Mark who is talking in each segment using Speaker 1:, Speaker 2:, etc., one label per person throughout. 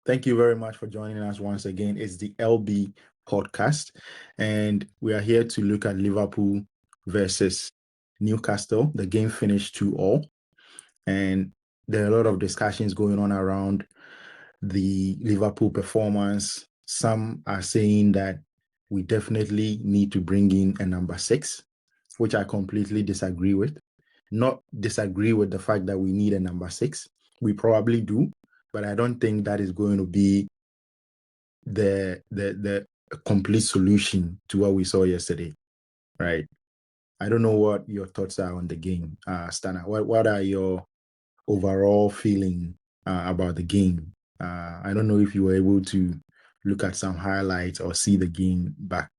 Speaker 1: Thank you very much for joining us once again. It's the LB podcast, and we are here to look at Liverpool versus Newcastle. The game finished 2-2, and there are a lot of discussions going on around the Liverpool performance. Some are saying that we definitely need to bring in a number 6, which I completely disagree with. Not disagree with the fact that we need a number 6. We probably do, but I don't think that is going to be the complete solution to what we saw yesterday, right? I don't know what your thoughts are on the game, Stana. What are your overall feeling about the game? I don't know if you were able to look at some highlights or see the game back.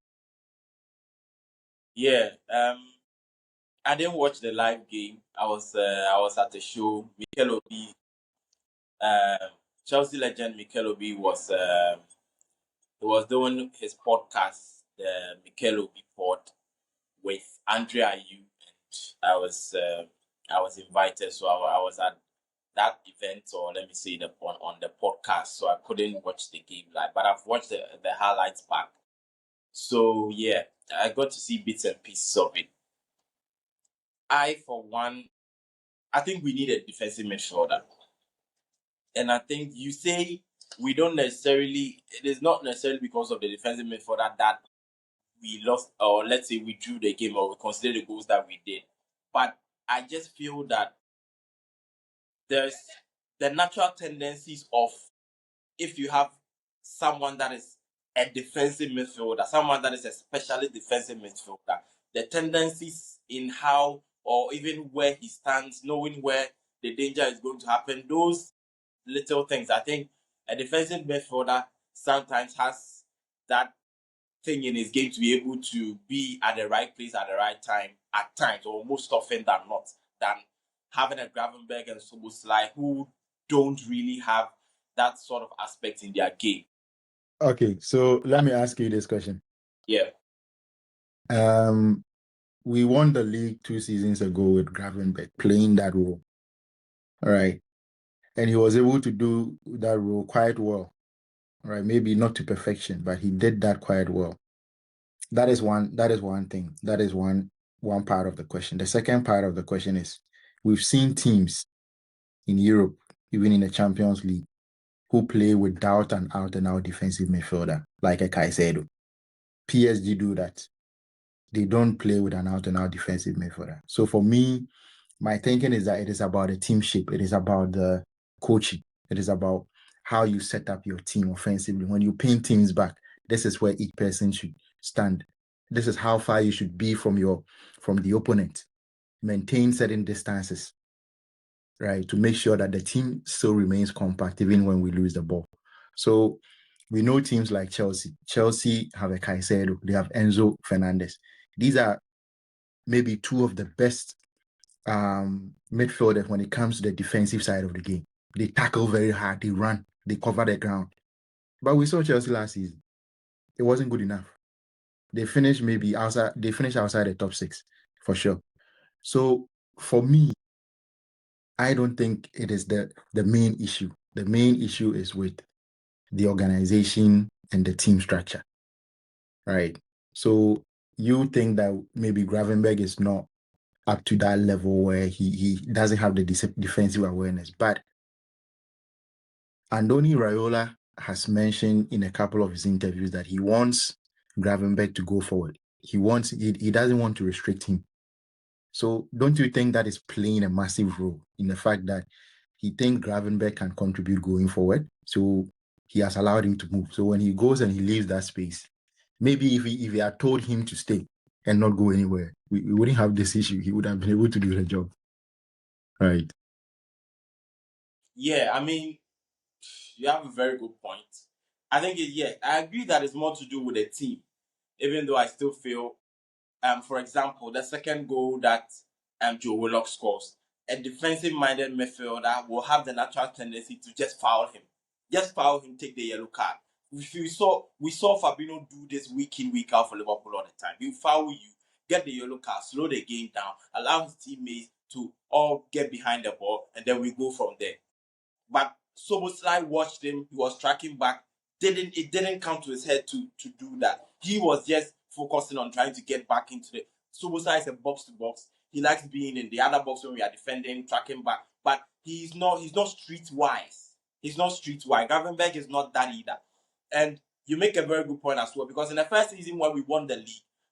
Speaker 2: Yeah, I didn't watch the live game. I was at the show. Mikel Obi, Chelsea legend Mikel Obi was doing his podcast, the Mikel Obi pod, with Andrea Ayew, and I was invited, so I was at that event, or let me say on the podcast, so I couldn't watch the game live, but I've watched the highlights back. So yeah, I got to see bits and pieces of it. For one, I think we need a defensive midfielder. And I think you say we don't necessarily, it is not necessarily because of the defensive midfielder that we lost, or let's say we drew the game, or we consider the goals that we did. But I just feel that there's the natural tendencies of, if you have someone that is a defensive midfielder, someone that is especially defensive midfielder, the tendencies in how, or even where he stands, knowing where the danger is going to happen, those little things. I think a defensive midfielder sometimes has that thing in his game to be able to be at the right place at the right time at times, or most often than not, than having a Gravenberg and Soboslai who don't really have that sort of aspect in their game.
Speaker 1: Okay, so let me ask you this question.
Speaker 2: Yeah.
Speaker 1: We won the league 2 seasons ago with Gravenberg playing that role. All right. And he was able to do that role quite well. Right, maybe not to perfection, but he did that quite well. That is one thing. That is one part of the question. The second part of the question is, we've seen teams in Europe, even in the Champions League, who play without an out-and-out defensive midfielder, like a Caicedo. PSG do that. They don't play with an out-and-out defensive midfielder. So for me, my thinking is that it is about the team shape. It is about the coaching. It is about how you set up your team offensively. When you pin teams back, this is where each person should stand. This is how far you should be from the opponent. Maintain certain distances, right, to make sure that the team still remains compact even when we lose the ball. So we know teams like Chelsea. Chelsea have a Caicedo. They have Enzo Fernandez. These are maybe two of the best midfielders when it comes to the defensive side of the game. They tackle very hard, they run, they cover the ground. But we saw Chelsea last season. It wasn't good enough. They finished outside the top 6 for sure. So for me, I don't think it is the main issue. The main issue is with the organization and the team structure. Right. So you think that maybe Gravenberg is not up to that level where he doesn't have the defensive awareness. But Andoni Iraola has mentioned in a couple of his interviews that he wants Gravenberg to go forward. He doesn't want to restrict him. So don't you think that is playing a massive role in the fact that he thinks Gravenberg can contribute going forward? So he has allowed him to move. So when he goes and he leaves that space, maybe if he had told him to stay and not go anywhere, we wouldn't have this issue. He would have been able to do the job. Right.
Speaker 2: Yeah, I mean, you have a very good point. I think, I agree that it's more to do with the team, even though I still feel, for example, the second goal that Joe Willock scores, a defensive-minded midfielder will have the natural tendency to just foul him. Just foul him, take the yellow card. We saw Fabinho do this week in, week out for Liverpool all the time. He'll foul you, get the yellow card, slow the game down, allow his teammates to all get behind the ball, and then we go from there. But Soboslai watched him. He was tracking back. It didn't come to his head to do that. He was just focusing on trying to get back into the. Soboslai is a box to box. He likes being in the other box when we are defending, tracking back. But he's not street wise. He's not street wise. Gravenberg is not that either. And you make a very good point as well, because in the first season when we won the league,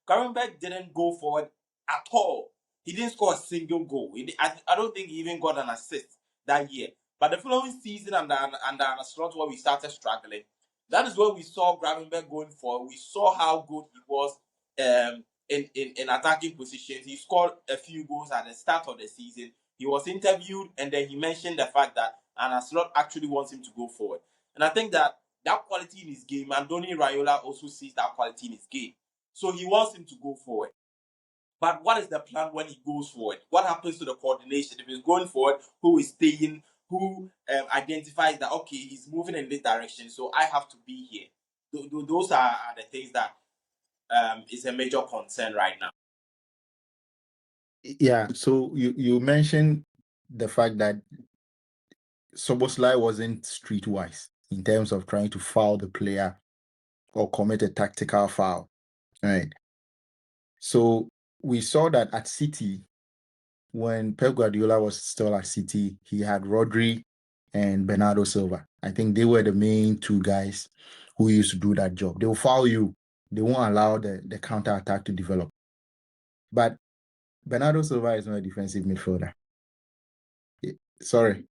Speaker 2: Gravenberg didn't go forward at all. He didn't score a single goal. I don't think he even got an assist that year. But the following season, under a slot where we started struggling, that is when we saw Gravenberg going forward. We saw how good he was in attacking positions. He scored a few goals at the start of the season. He was interviewed, and then he mentioned the fact that Anna Slot actually wants him to go forward. And I think that quality in his game, Andoni Iraola also sees that quality in his game. So he wants him to go forward. But what is the plan when he goes forward? What happens to the coordination? If he's going forward, who is staying? Who identifies that, okay, he's moving in this direction, so I have to be here? Those are the things that is a major concern right now.
Speaker 1: Yeah, so you mentioned the fact that Soboslai wasn't streetwise in terms of trying to foul the player or commit a tactical foul, right? So we saw that at City, when Pep Guardiola was still at City, he had Rodri and Bernardo Silva. I think they were the main two guys who used to do that job. They will foul you. They won't allow the counter attack to develop. But Bernardo Silva is not a defensive midfielder. Sorry.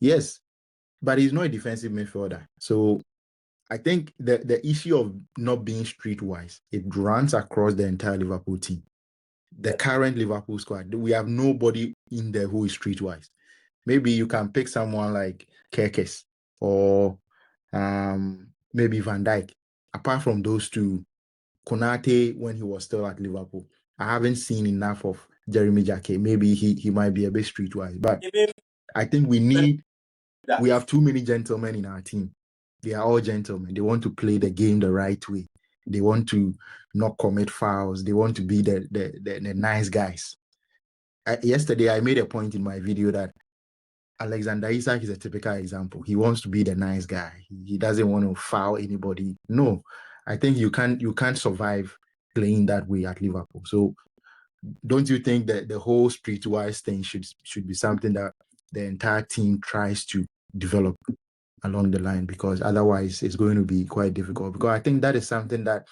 Speaker 1: Yes, but he's not a defensive midfielder. So I think the issue of not being streetwise, it runs across the entire Liverpool team. The current Liverpool squad, we have nobody in there who is streetwise. Maybe you can pick someone like Kerkes or maybe Van Dijk. Apart from those two, Konate, when he was still at Liverpool, I haven't seen enough of Jeremy Jacquet. Maybe he might be a bit streetwise, but I think we have too many gentlemen in our team. They are all gentlemen. They want to play the game the right way. They want to not commit fouls. They want to be the nice guys. Yesterday, I made a point in my video that Alexander Isak is a typical example. He wants to be the nice guy. He doesn't want to foul anybody. No, I think you can't survive playing that way at Liverpool. So don't you think that the whole streetwise thing should be something that the entire team tries to develop along the line? Because otherwise it's going to be quite difficult. Because I think that is something that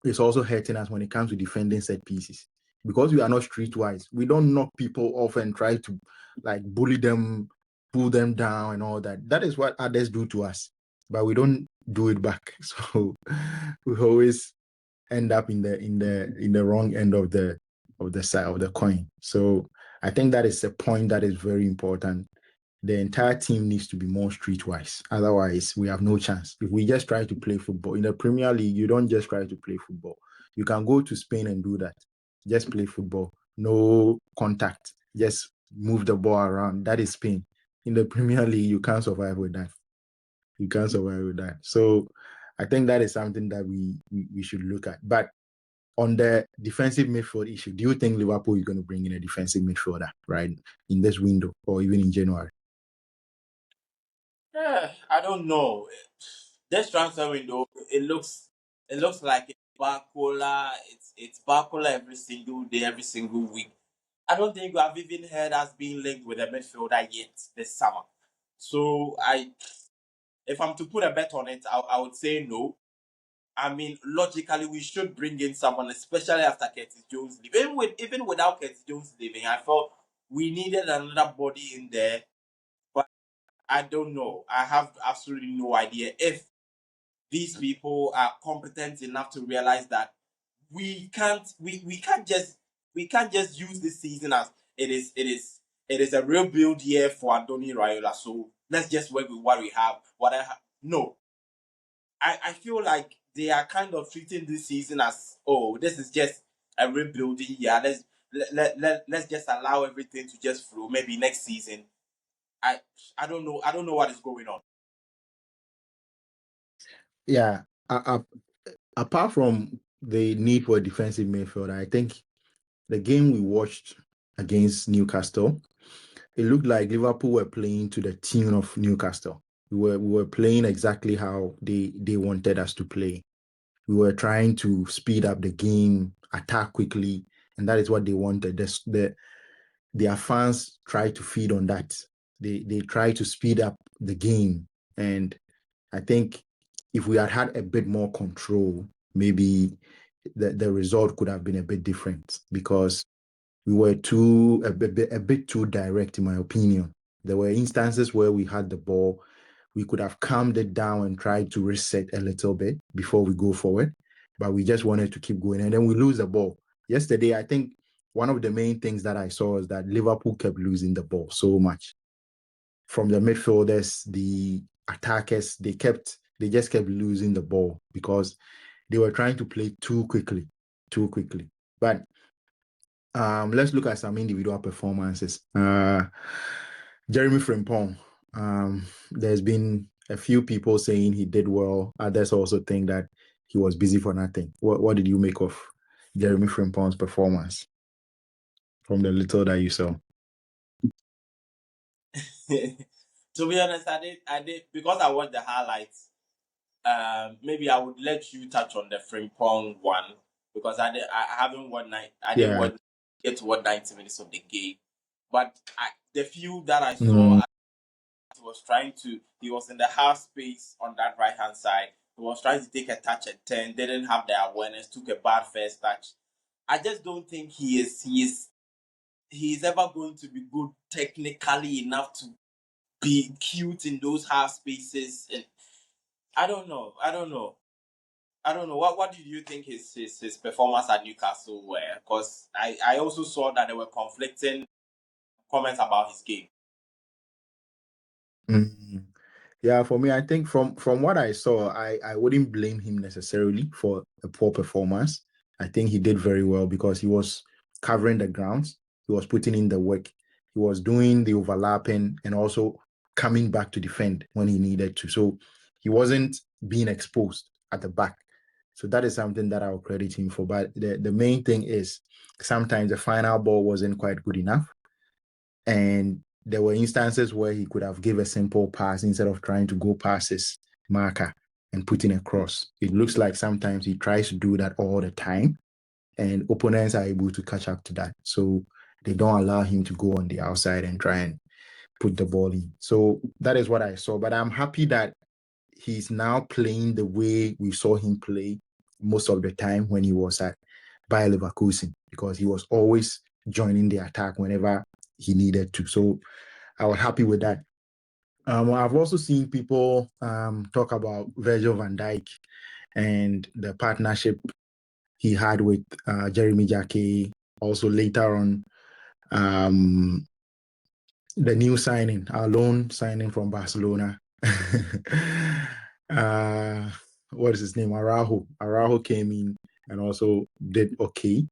Speaker 1: is also hurting us when it comes to defending set pieces. Because we are not streetwise, we don't knock people off and try to like bully them, pull them down and all that. That is what others do to us, but we don't do it back. So we always end up in the wrong end of the side of the coin. So I think that is a point that is very important. The entire team needs to be more streetwise. Otherwise, we have no chance. If we just try to play football in the Premier League, you don't just try to play football. You can go to Spain and do that. Just play football, no contact. Just move the ball around. That is Spain. In the Premier League, you can't survive with that. You can't survive with that. So I think that is something that we should look at. But on the defensive midfield issue, do you think Liverpool is going to bring in a defensive midfielder, right, in this window or even in January?
Speaker 2: I don't know. This transfer window, it looks like it's Barcola. It's Barcola every single day, every single week. I don't think we have even heard us being linked with a midfielder yet this summer. So if I'm to put a bet on it, I would say no. I mean, logically, we should bring in someone, especially after Curtis Jones leaving. Even without Curtis Jones leaving, I felt we needed another body in there. But I don't know. I have absolutely no idea if these people are competent enough to realize that we can't just use this season as it is a real build year for Andoni Raiola. So let's just work with what we have. No, I feel like they are kind of treating this season as, oh, this is just a rebuilding year. Let's just allow everything to just flow. Maybe next season. I don't know. I don't know what is going on.
Speaker 1: Yeah. Apart from the need for a defensive midfielder, I think the game we watched against Newcastle, it looked like Liverpool were playing to the tune of Newcastle. We were playing exactly how they wanted us to play. We were trying to speed up the game, attack quickly, and that is what they wanted. Their fans try to feed on that. They try to speed up the game, and I think if we had a bit more control, maybe the result could have been a bit different because we were a bit too direct, in my opinion. There were instances where we had the ball, we could have calmed it down and tried to reset a little bit before we go forward, but we just wanted to keep going, and then we lose the ball. Yesterday, I think one of the main things that I saw is that Liverpool kept losing the ball so much. From the midfielders, the attackers, they just kept losing the ball because they were trying to play too quickly, too quickly. But let's look at some individual performances. Jeremy Frimpong. There's been a few people saying he did well. Others also think that he was busy for nothing. What did you make of Jeremy Frimpong's performance from the little that you saw?
Speaker 2: To be honest, I did because I watched the highlights. Maybe I would let you touch on the Frimpong one because I haven't watched I didn't
Speaker 1: Yeah.
Speaker 2: get to watch 90 minutes of the game, but the few that I saw,
Speaker 1: Mm,
Speaker 2: he was in the half space on that right hand side. He was trying to take a touch at 10, didn't have the awareness, took a bad first touch. I just don't think he is ever going to be good technically enough to be cute in those half spaces. And I don't know. What did you think his performance at Newcastle were? Because I also saw that there were conflicting comments about his game.
Speaker 1: mm. Yeah, for me, I think from what I saw, I wouldn't blame him necessarily for a poor performance. I think he did very well because he was covering the grounds, he was putting in the work, he was doing the overlapping and also coming back to defend when he needed to. So he wasn't being exposed at the back. So that is something that I'll credit him for. But the main thing is sometimes the final ball wasn't quite good enough. And there were instances where he could have given a simple pass instead of trying to go past his marker and putting a cross. It looks like sometimes he tries to do that all the time, and opponents are able to catch up to that. So they don't allow him to go on the outside and try and put the ball in. So that is what I saw. But I'm happy that he's now playing the way we saw him play most of the time when he was at Bayer Leverkusen, because he was always joining the attack whenever he needed to. So I was happy with that. I've also seen people talk about Virgil van Dijk and the partnership he had with Jeremy Jacquet. Also later on, the new signing, our loan signing from Barcelona. What is his name? Araujo. Araujo came in and also did okay.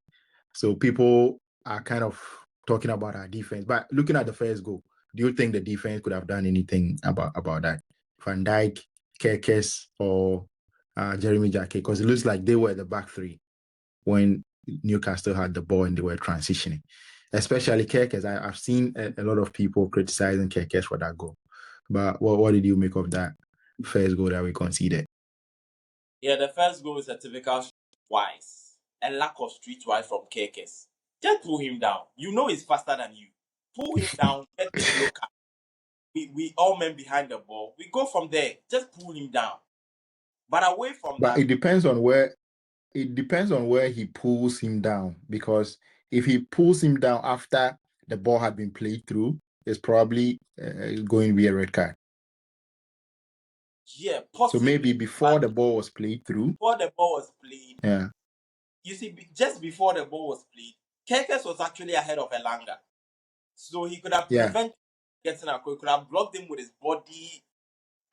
Speaker 1: So people are kind of talking about our defense. But looking at the first goal, do you think the defense could have done anything about that? Van Dijk, Kerkes, or Jeremy Jacquet? Because it looks like they were the back three when Newcastle had the ball and they were transitioning. Especially Kerkes. I've seen a lot of people criticizing Kerkes for that goal. But what did you make of that first goal that we conceded?
Speaker 2: Yeah, the first goal is a typical streetwise, a lack of streetwise from Kekes. Just pull him down. You know he's faster than you. Pull him down, get the yellow card. We all men behind the ball. We go from there. Just pull him down. But away from
Speaker 1: But
Speaker 2: that,
Speaker 1: it depends on where he pulls him down, because if he pulls him down after the ball had been played through, it's probably going to be a red card.
Speaker 2: yeah,
Speaker 1: So maybe
Speaker 2: possibly.
Speaker 1: before
Speaker 2: But
Speaker 1: the ball was played through,
Speaker 2: before the ball was played,
Speaker 1: yeah,
Speaker 2: you see, just before the ball was played, Kekes was actually ahead of Elanga. So he could have
Speaker 1: yeah,
Speaker 2: prevented getting a goal. He could have blocked him with his body.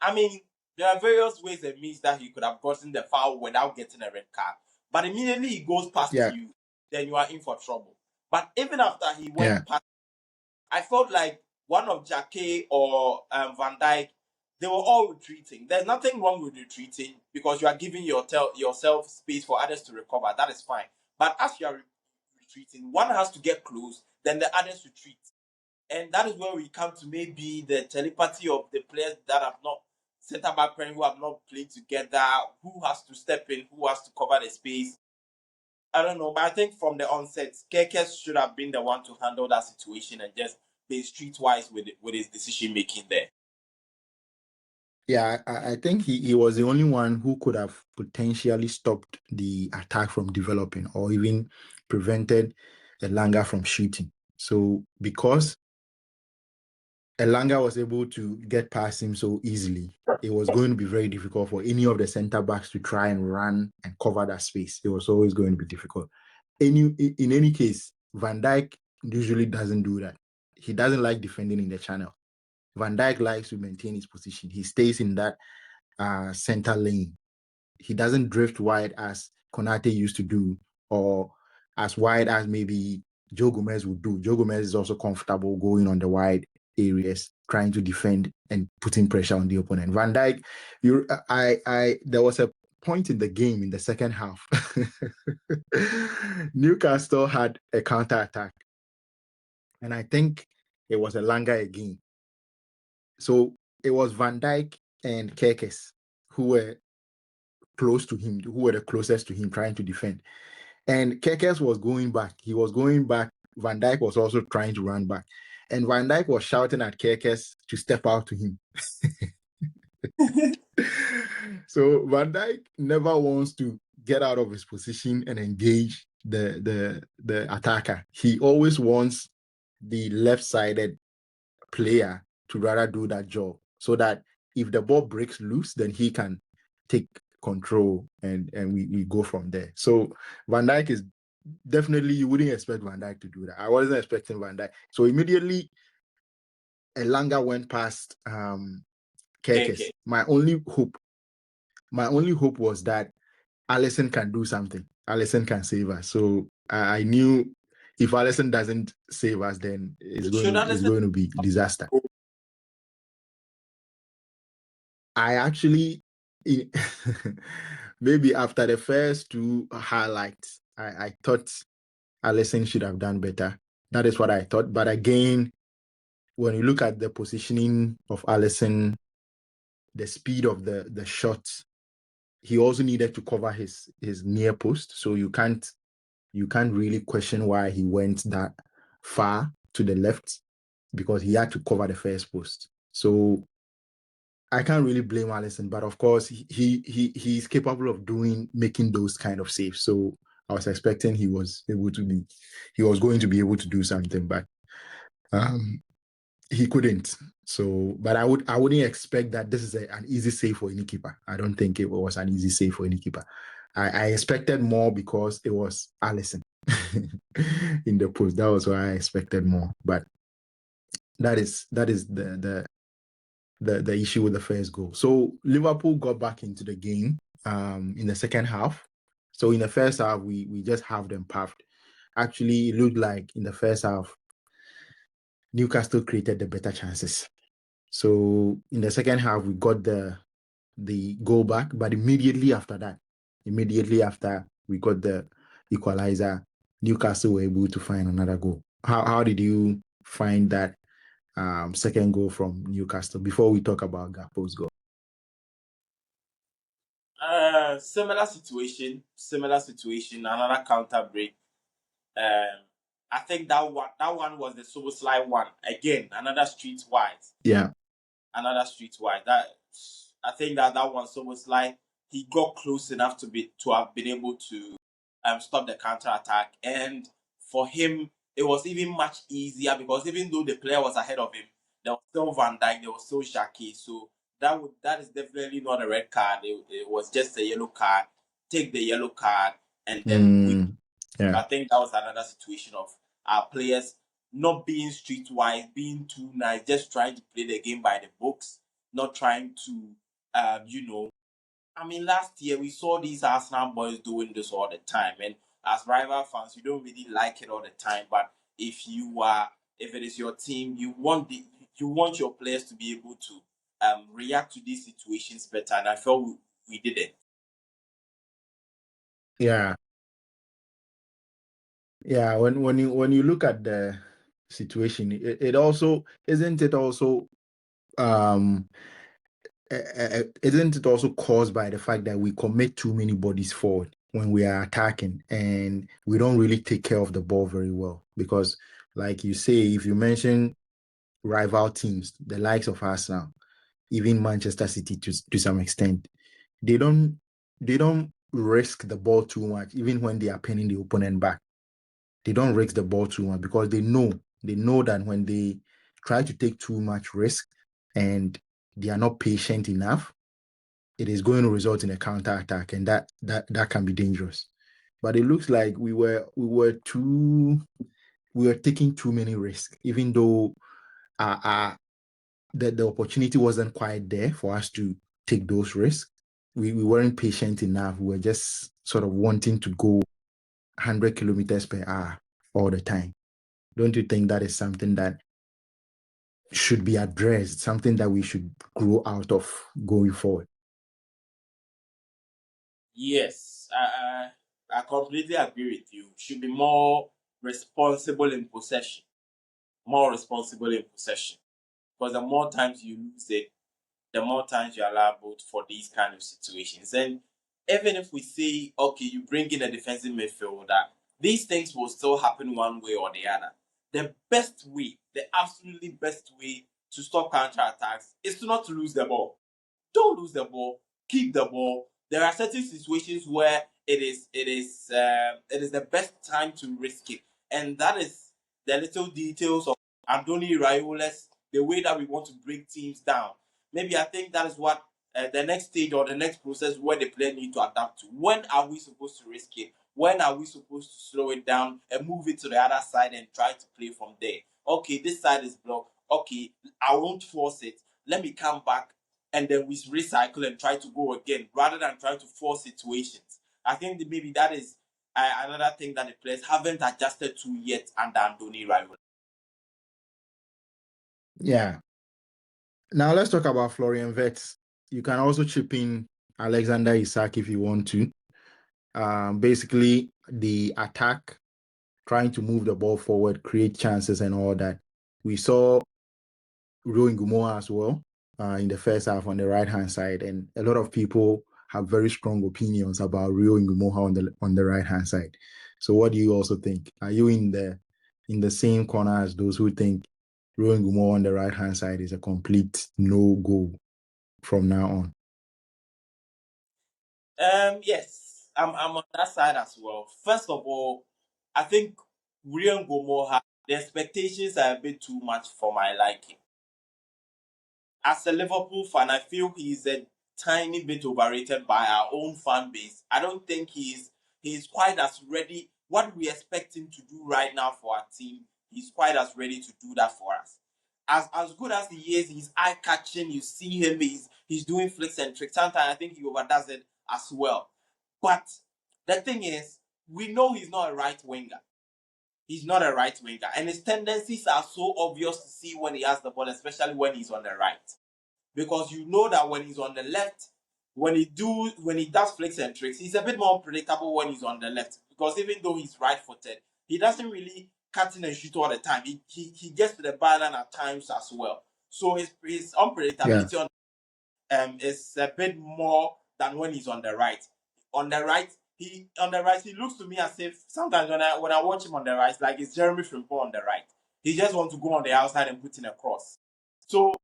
Speaker 2: I mean, there are various ways and means that he could have gotten the foul without getting a red card. But immediately he goes past
Speaker 1: yeah,
Speaker 2: you, then you are in for trouble. But even after he
Speaker 1: yeah,
Speaker 2: went past, I felt like one of Jacquet or Van Dijk, they were all retreating. There's nothing wrong with retreating because you are giving yourself space for others to recover. That is fine. But as you are retreating, one has to get close. then the others retreat. And that is where we come to maybe the telepathy of the players that have not centre back pairing, who have not played together, who has to step in, who has to cover the space. I don't know, but I think from the onset, Kekes should have been the one to handle that situation and just be streetwise with his decision making there.
Speaker 1: Yeah, I think he was the only one who could have potentially stopped the attack from developing or even prevented Elanga from shooting. So because Elanga was able to get past him so easily, it was going to be very difficult for any of the center backs to try and run and cover that space. It was always going to be difficult. In any case, Van Dijk usually doesn't do that. He doesn't like defending in the channel. Van Dijk likes to maintain his position. He stays in that center lane. He doesn't drift wide as Konate used to do, or as wide as maybe Joe Gomez would do. Joe Gomez is also comfortable going on the wide areas, trying to defend and putting pressure on the opponent. Van Dijk, there was a point in the game in the second half. Newcastle had a counter attack, and I think it was a Elanga again. So it was Van Dijk and Kerkes who were close to him, who were the closest to him, trying to defend. And Kerkes was going back. He was going back. Van Dijk was also trying to run back. And Van Dijk was shouting at Kerkes to step out to him. So Van Dijk never wants to get out of his position and engage the attacker. He always wants the left-sided player to rather do that job, so that if the ball breaks loose, then he can take control and we go from there. So Van Dijk is definitely, you wouldn't expect Van Dijk to do that. I wasn't expecting Van Dijk. So immediately Elanga went past Kerkes.
Speaker 2: Okay.
Speaker 1: My only hope was that Alisson can do something. Alisson can save us. So I knew if Alisson doesn't save us, then it's going to be disaster. I actually, maybe after the first two highlights, I thought Alisson should have done better. That is what I thought. But again, when you look at the positioning of Alisson, the speed of the shots, he also needed to cover his near post. So you can't really question why he went that far to the left, because he had to cover the first post. So I can't really blame Alisson, but of course he's capable of making those kind of saves. So I was expecting he was going to be able to do something, but he couldn't. So, but I wouldn't expect that this is an easy save for any keeper. I don't think it was an easy save for any keeper. I expected more because it was Alisson in the post. That was why I expected more. But that is the issue with the first goal. So Liverpool got back into the game in the second half. So in the first half, we just have them puffed. Actually, it looked like in the first half, Newcastle created the better chances. So in the second half, we got the goal back, but immediately after we got the equalizer, Newcastle were able to find another goal. How did you find that second goal from Newcastle before we talk about Gakpo's goal?
Speaker 2: Similar situation, another counter break. I think that one was the Soboslai one. Again, another streetwise.
Speaker 1: Yeah.
Speaker 2: Another streetwise. That I think that one Soboslai, he got close enough to have been able to stop the counter attack. And for him, it was even much easier because even though the player was ahead of him, there was still Van Dijk, there was still Shaki. So that is definitely not a red card. It was just a yellow card. Take the yellow card and then I think that was another situation of our players not being streetwise, being too nice, just trying to play the game by the books, not trying to, I mean, last year we saw these Arsenal boys doing this all the time, and as rival fans, you don't really like it all the time. But if it is your team, you want your players to be able to react to these situations better, and I felt we did it.
Speaker 1: Yeah. Yeah, when you look at the situation. It also isn't it also um isn't it also caused by the fact that we commit too many bodies forward when we are attacking and we don't really take care of the ball very well? Because, like you say, if you mention rival teams, the likes of Arsenal, even Manchester City to some extent, they don't risk the ball too much, even when they are pinning the opponent back. They don't risk the ball too much because they know that when they try to take too much risk and they are not patient enough, it is going to result in a counter attack, and that can be dangerous. But it looks like we were taking too many risks, even though the opportunity wasn't quite there for us to take those risks. We weren't patient enough. We were just sort of wanting to go 100 kilometers per hour all the time. Don't you think that is something that should be addressed, something that we should grow out of going forward?
Speaker 2: Yes, I completely agree with you. Should be more responsible in possession. More responsible in possession. Because the more times you lose it, the more times you're liable for these kind of situations. And even if we say, okay, you bring in a defensive midfielder, these things will still happen one way or the other. The best way, the absolutely best way to stop counter attacks is to not lose the ball. Don't lose the ball. Keep the ball. There are certain situations where it is the best time to risk it, and that is the little details of Andoni Iraola's the way that we want to break teams down. Maybe I think that is what the next stage or the next process where the player need to adapt to. When are we supposed to risk it? When are we supposed to slow it down and move it to the other side and try to play from there? Okay, this side is blocked. Okay, I won't force it. Let me come back and then we recycle and try to go again rather than trying to force situations. I think that maybe that is another thing that the players haven't adjusted to yet under Andoni Iraola.
Speaker 1: Yeah. Now let's talk about Florian Wirtz. You can also chip in Alexander Isak if you want to. Basically, the attack, trying to move the ball forward, create chances, and all that. We saw Rio Ngumoa as well in the first half on the right hand side, and a lot of people have very strong opinions about Rio Ngumoa on the right hand side. So, what do you also think? Are you in the same corner as those who think Rio Ngumoa on the right hand side is a complete no go from now on?
Speaker 2: Yes, I'm on that side as well. First of all, I think William Gomoha, the expectations are a bit too much for my liking. As a Liverpool fan, I feel he's a tiny bit overrated by our own fan base. I don't think he's quite as ready. What we expect him to do right now for our team, he's quite as ready to do that for us. As good as he is, he's eye catching. You see him, he's doing flicks and tricks. Sometimes I think he overdoes it as well. But the thing is, we know he's not a right winger. He's not a right winger, and his tendencies are so obvious to see when he has the ball, especially when he's on the right, because you know that when he's on the left, when he does flicks and tricks, he's a bit more predictable when he's on the left. Because even though he's right-footed, he doesn't really cut in and shoot all the time. He gets to the byline at times as well. So his
Speaker 1: Yeah,
Speaker 2: unpredictability is a bit more than when he's on the right. On the right, he looks to me as if sometimes when I watch him on the right, like it's Jeremy Frimpong on the right. He just wants to go on the outside and put in a cross. So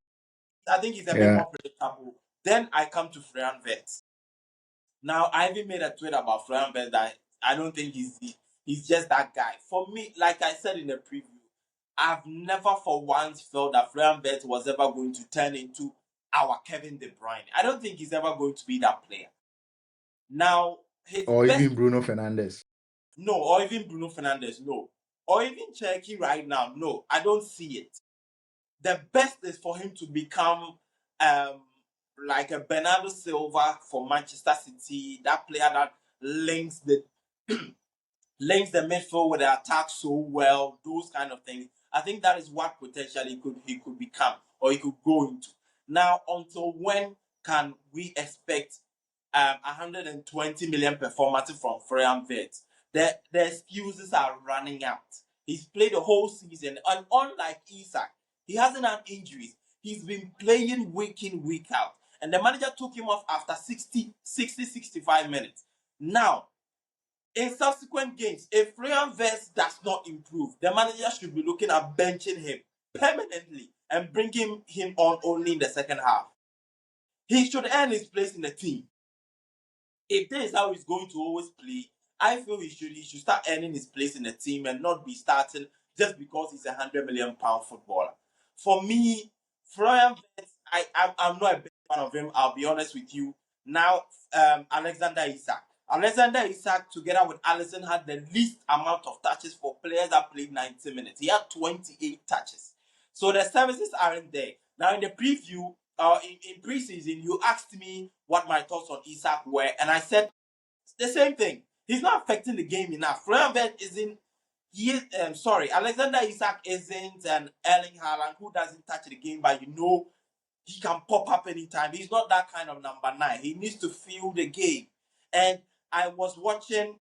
Speaker 2: I think he's a bit
Speaker 1: yeah.
Speaker 2: more predictable. Then I come to Florian Wirtz. Now I even made a tweet about Florian Wirtz that I don't think he's just that guy. For me, like I said in the preview, I've never for once felt that Florian Wirtz was ever going to turn into our Kevin De Bruyne. I don't think he's ever going to be that player. Now his
Speaker 1: Or
Speaker 2: best
Speaker 1: even Bruno Fernandes.
Speaker 2: no, or even Bruno Fernandes, no, or even Cherky right now, no, I don't see it. The best is for him to become um like a Bernardo Silva for Manchester City, that player that links the links the midfield with the attack so well, those kind of things. I think that is what potentially he could become or he could go into. Now, until when can we expect 120 million performance from Florian Wirtz? The excuses are running out. He's played the whole season, and unlike Isak, he hasn't had injuries. He's been playing week in, week out. And the manager took him off after 65 minutes. Now, in subsequent games, if Florian Wirtz does not improve, the manager should be looking at benching him permanently and bringing him on only in the second half. He should earn his place in the team. If this is how he's going to always play, I feel he should start earning his place in the team and not be starting just because he's £100 million footballer. For me, Florian Wirtz, I'm not a big fan of him. I'll be honest with you. Now, Alexander Isak. Alexander Isak, together with Alisson, had the least amount of touches for players that played 90 minutes. He had 28 touches. So the services aren't there. Now, in the preview, in preseason, you asked me what my thoughts on Isak were, and I said the same thing. He's not affecting the game enough. Florian Wirtz isn't. Alexander Isak isn't an Erling Haaland who doesn't touch the game, but he can pop up anytime. He's not that kind of number 9. He needs to feel the game. And I was watching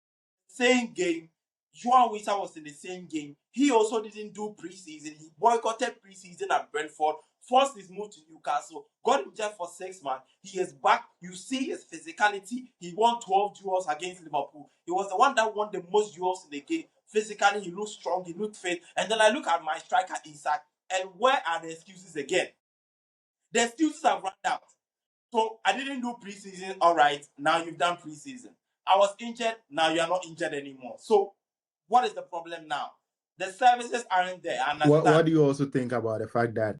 Speaker 2: same game. Joao Wisa was in the same game. He also didn't do preseason. He boycotted preseason at Brentford, forced his move to Newcastle, got injured for 6 months. He is back. You see his physicality. He won 12 duels against Liverpool. He was the one that won the most duels in the game. Physically, he looked strong. He looked fit. And then I look at my striker, Isak, and where are the excuses again? The excuses have run out. So I didn't do preseason. All right, now you've done preseason. I was injured. Now you are not injured anymore. So what is the problem now? The services aren't there. I understand.
Speaker 1: What do you also think about the fact that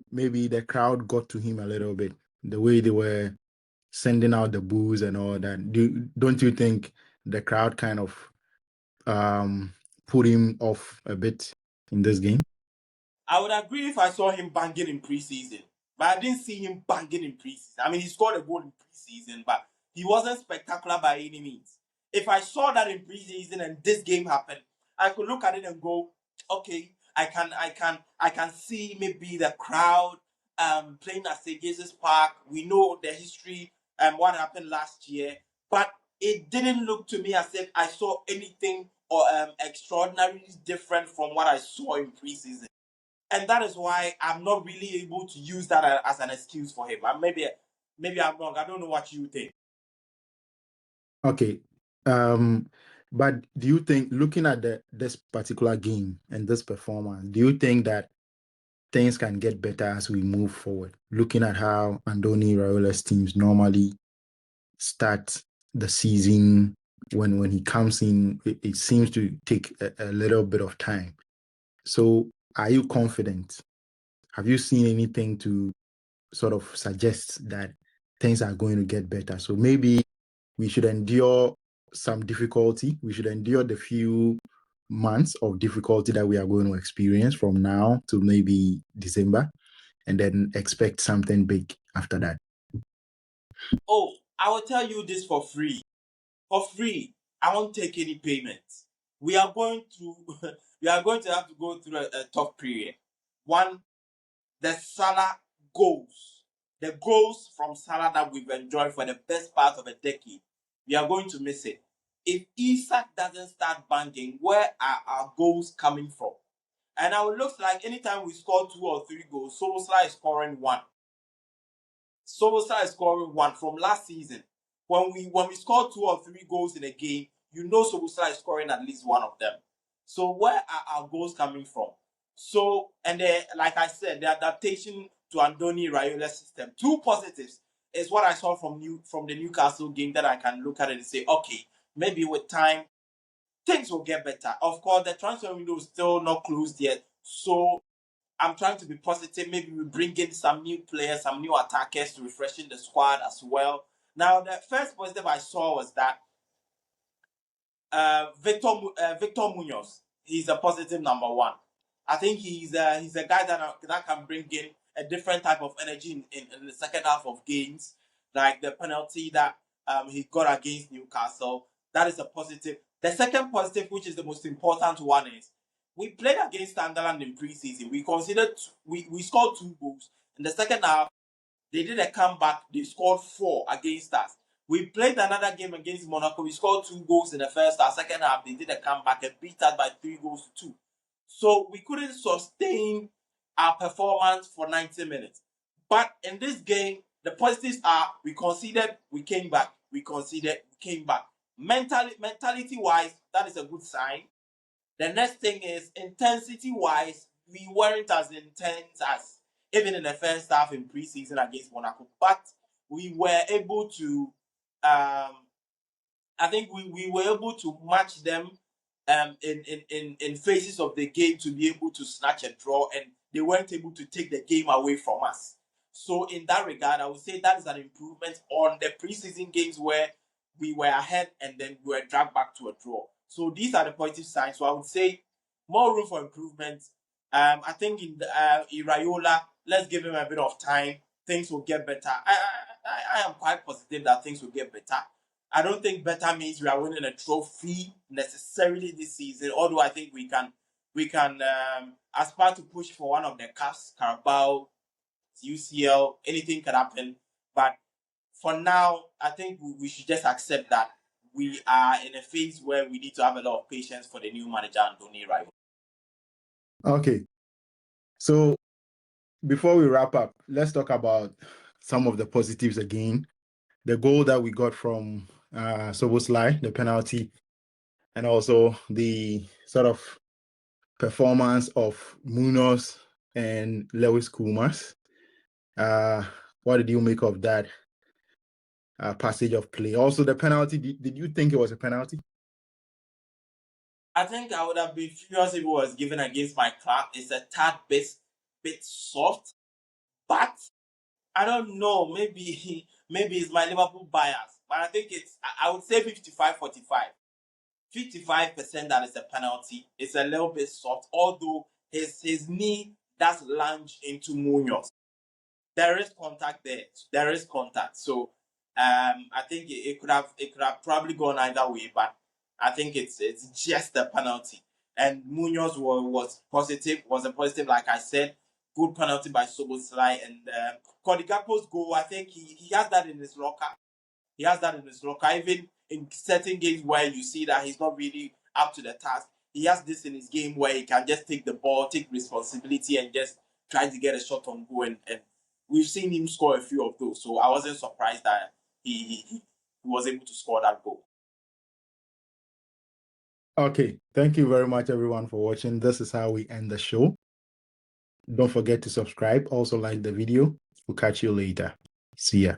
Speaker 1: maybe the crowd got to him a little bit? The way they were sending out the boos and all that. Don't you think the crowd kind of put him off a bit in this game?
Speaker 2: I would agree if I saw him banging in preseason, but I didn't see him banging in preseason. I mean, he scored a goal in preseason, but he wasn't spectacular by any means. If I saw that in preseason and this game happened, I could look at it and go, okay, I can see maybe the crowd playing at St. Jesus Park. We know the history what happened last year, but it didn't look to me as if I saw anything or extraordinarily different from what I saw in preseason. And that is why I'm not really able to use that as an excuse for him. And maybe I'm wrong. I don't know what you think.
Speaker 1: Okay. But do you think, looking at this particular game and this performance, do you think that things can get better as we move forward? Looking at how Andoni Iraola's teams normally start the season, when he comes in, it seems to take a little bit of time. So are you confident? Have you seen anything to sort of suggest that things are going to get better? So maybe we should endure some difficulty. We should endure the few months of difficulty that we are going to experience from now to maybe December, and then expect something big after that.
Speaker 2: Oh, I will tell you this for free. For free, I won't take any payments. We are going to we are going to have to go through a tough period. One, the Salah goals. The goals from Salah that we've enjoyed for the best part of a decade. We are going to miss it. If Isak doesn't start banging, where are our goals coming from? And now it looks like anytime we score 2 or 3 goals, Solskjaer is scoring 1. Solskjaer is scoring 1 from last season. When we score 2 or 3 goals in a game, you know Solskjaer is scoring at least 1 of them. So where are our goals coming from? So, and like I said, the adaptation to Andoni Iraola's system. 2 positives is what I saw from the Newcastle game that I can look at it and say, okay, maybe with time things will get better. Of course, the transfer window is still not closed yet, so I'm trying to be positive. Maybe we bring in some new players, some new attackers to refreshing the squad as well. Now, the first positive I saw was that Victor Munoz, he's a positive number 1. I think he's a guy that can bring in a different type of energy in the second half of games, like the penalty that he got against Newcastle. That is a positive. The second positive, which is the most important one, is we played against Sunderland in preseason. We scored 2 goals in the second half. They did a comeback. They scored 4 against us. We played another game against Monaco. We scored 2 goals in the first half. Second half, they did a comeback and beat us by 3 goals to 2. So we couldn't sustain our performance for 90 minutes. But in this game, the positives are we conceded, we came back. We conceded, we came back. Mentality-wise, that is a good sign. The next thing is intensity-wise, we weren't as intense as even in the first half in preseason against Monaco. But we were able to I think we were able to match them in phases of the game to be able to snatch a draw, and they weren't able to take the game away from us. So in that regard, I would say that is an improvement on the preseason games where we were ahead and then we were dragged back to a draw. So these are the positive signs. So I would say more room for improvement. I think in Iraola, let's give him a bit of time. Things will get better. I am quite positive that things will get better. I don't think better means we are winning a trophy necessarily this season. Although I think we can aspire to push for one of the cups, Carabao, UCL, anything can happen. But for now, I think we should just accept that we are in a phase where we need to have a lot of patience for the new manager, Anthony Iraola.
Speaker 1: Okay. So before we wrap up, let's talk about some of the positives again. The goal that we got from Soboslai, the penalty, and also the sort of performance of Munoz and Lewis Kumas. What did you make of that passage of play? Also, the penalty, did you think it was a penalty?
Speaker 2: I think I would have been furious if it was given against my club. It's a tad bit soft, but I don't know. Maybe it's my Liverpool bias, but I think I would say 55-45. 55% that is a penalty. It's a little bit soft, although his knee does lunge into Munoz. There is contact there. There is contact. So I think it could have probably gone either way, but I think it's just a penalty. And Munoz was a positive, like I said. Good penalty by Soboslai, and Cody Gakpo's goal, I think he has that in his locker. He has that in his locker. Even in certain games where you see that he's not really up to the task, he has this in his game where he can just take the ball, take responsibility, and just try to get a shot on goal. And we've seen him score a few of those. So I wasn't surprised that he was able to score that goal.
Speaker 1: Okay. Thank you very much, everyone, for watching. This is how we end the show. Don't forget to subscribe. Also like the video. We'll catch you later. See ya.